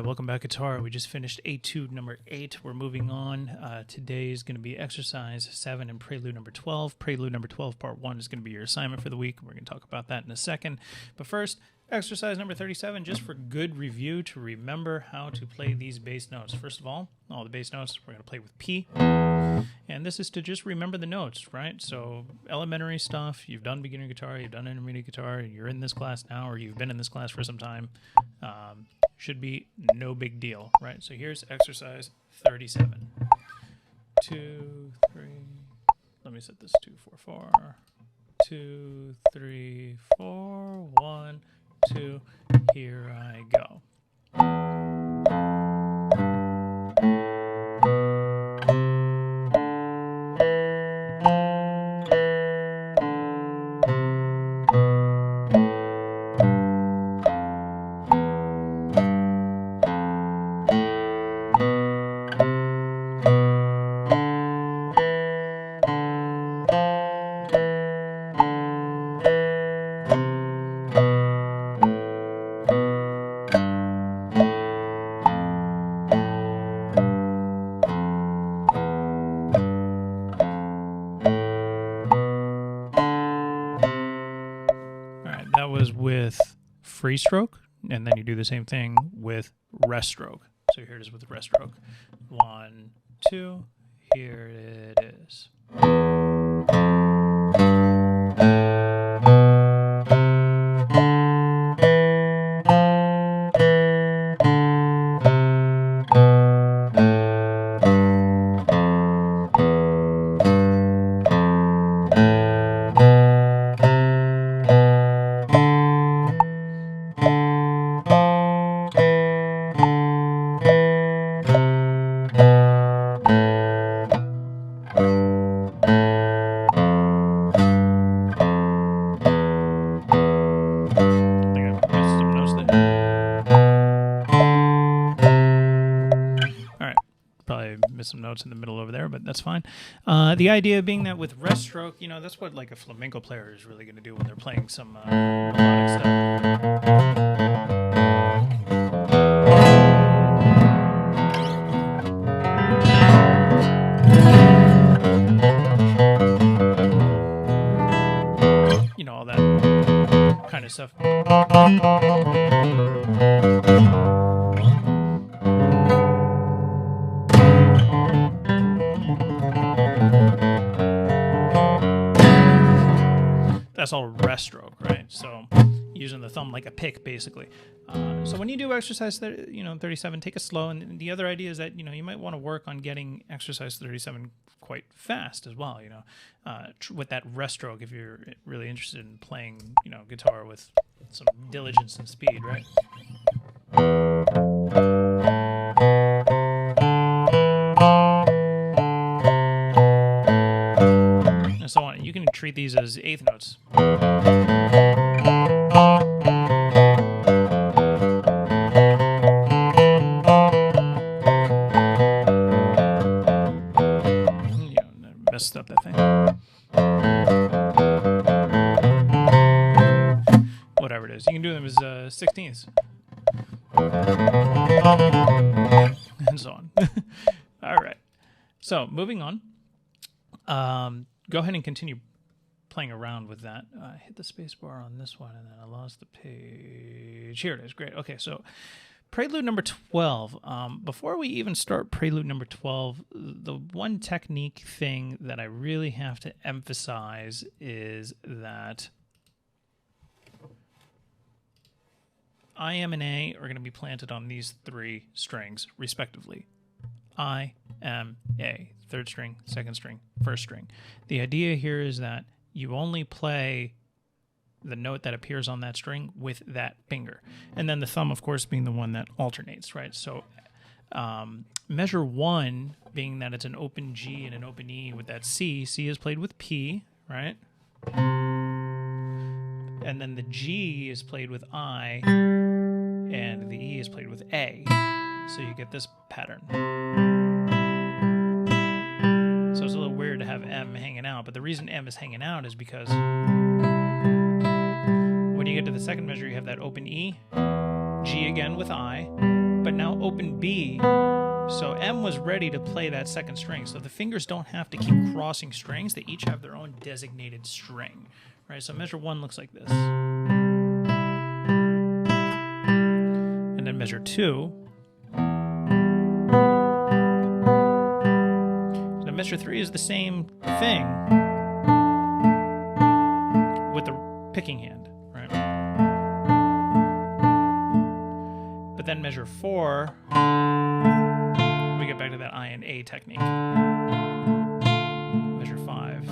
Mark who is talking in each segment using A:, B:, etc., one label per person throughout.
A: welcome back, guitar. We just finished Etude number 8. We're moving on. Today is going to be exercise 7 and prelude number 12. Prelude number 12, part 1 is going to be your assignment for the week. We're going to talk about that in a second. But first, exercise number 37, just for good review to remember how to play these bass notes. First of all the bass notes, we're going to play with P. And this is to just remember the notes, right? So elementary stuff, you've done beginner guitar, you've done intermediate guitar, you're in this class now, or you've been in this class for some time. Should be no big deal, right? So here's exercise 37. 2, 3, let me set this 2, 4, 4. 2, 3, 4, 1, 2, here I go. That was with free stroke, and then you do the same thing with rest stroke. So here it is with rest stroke. 1, 2, here it is. Missed some notes in the middle over there, but that's fine. The idea being that with rest stroke, you know, that's what like a flamenco player is really going to do when they're playing some melodic stuff. You know, all that kind of stuff. That's all rest stroke, right? So using the thumb like a pick, basically. So when you do exercise 37, take it slow. And the other idea is that, you know, you might want to work on getting exercise 37 quite fast as well, you know, with that rest stroke if you're really interested in playing, you know, guitar with some diligence and speed, right? And so on. You can treat these as eighth notes. Messed up that thing. Whatever it is. You can do them as 16ths. And so on. All right. So moving on. Go ahead and continue playing around with that. I hit the space bar on this one and then I lost the page. Here it is. Great. Okay, so Prelude number 12. Before we even start Prelude number 12, the one technique thing that I really have to emphasize is that I, M, and A are going to be planted on these 3 strings, respectively. I, M, A. Third string, second string, first string. The idea here is that you only play the note that appears on that string with that finger. And then the thumb, of course, being the one that alternates, right? So measure 1 being that it's an open G and an open E with that C. C is played with P, right? And then the G is played with I, and the E is played with A. So you get this pattern. So it's a little weird to have M hanging out, but the reason M is hanging out is because when you get to the second measure, you have that open E, G again with I, but now now open B. So M was ready to play that second string. So the fingers don't have to keep crossing strings. They each have their own designated string. Right? So measure 1 looks like this. And then measure 2. So measure 3 is the same thing with the picking hand. Right? But then measure 4, we get back to that I and A technique. Measure 5.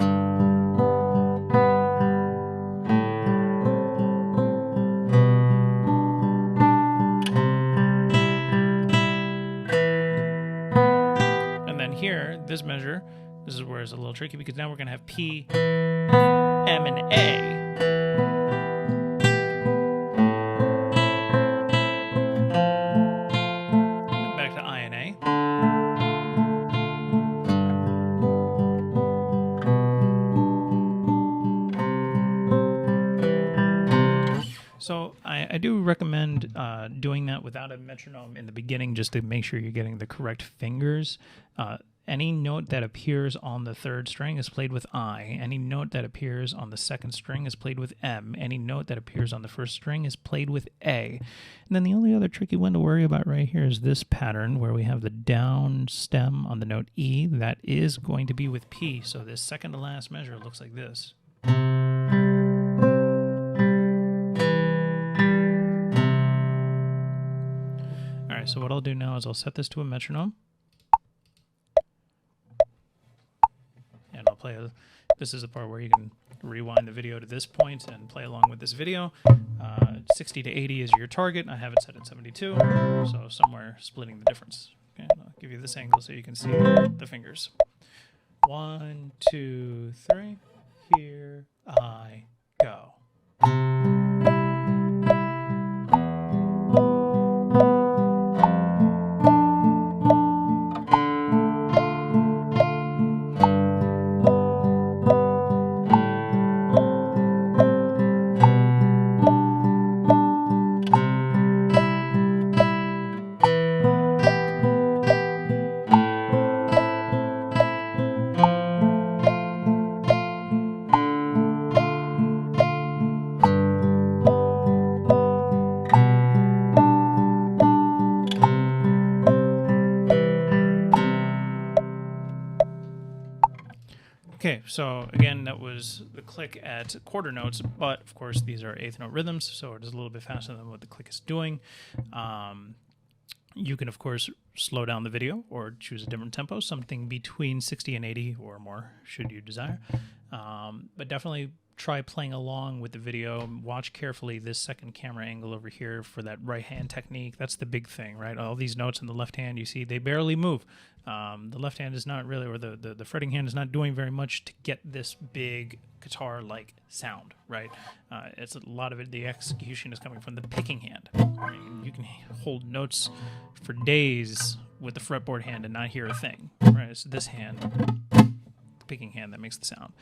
A: And then here, this measure, this is where it's a little tricky because now we're going to have P, M, and A. So I do recommend doing that without a metronome in the beginning just to make sure you're getting the correct fingers. Any note that appears on the third string is played with I. Any note that appears on the second string is played with M. Any note that appears on the first string is played with A. And then the only other tricky one to worry about right here is this pattern where we have the down stem on the note E. That is going to be with P. So this second to last measure looks like this. So what I'll do now is I'll set this to a metronome. And I'll play, this is the part where you can rewind the video to this point and play along with this video. 60 to 80 is your target. I have it set at 72, so somewhere splitting the difference. Okay, I'll give you this angle so you can see the fingers. 1, 2, 3, here I go. Okay, so again, that was the click at quarter notes, but of course these are eighth note rhythms, so it is a little bit faster than what the click is doing. You can, of course, slow down the video or choose a different tempo, something between 60 and 80 or more, should you desire. But definitely try playing along with the video. Watch carefully this second camera angle over here for that right hand technique. That's the big thing, right? All these notes in the left hand, you see, they barely move. The left hand is not really, or the fretting hand is not doing very much to get this big guitar-like sound, right? It's a lot of it, the execution is coming from the picking hand. Right? You can hold notes for days with the fretboard hand and not hear a thing, right? It's this hand, the picking hand, that makes the sound.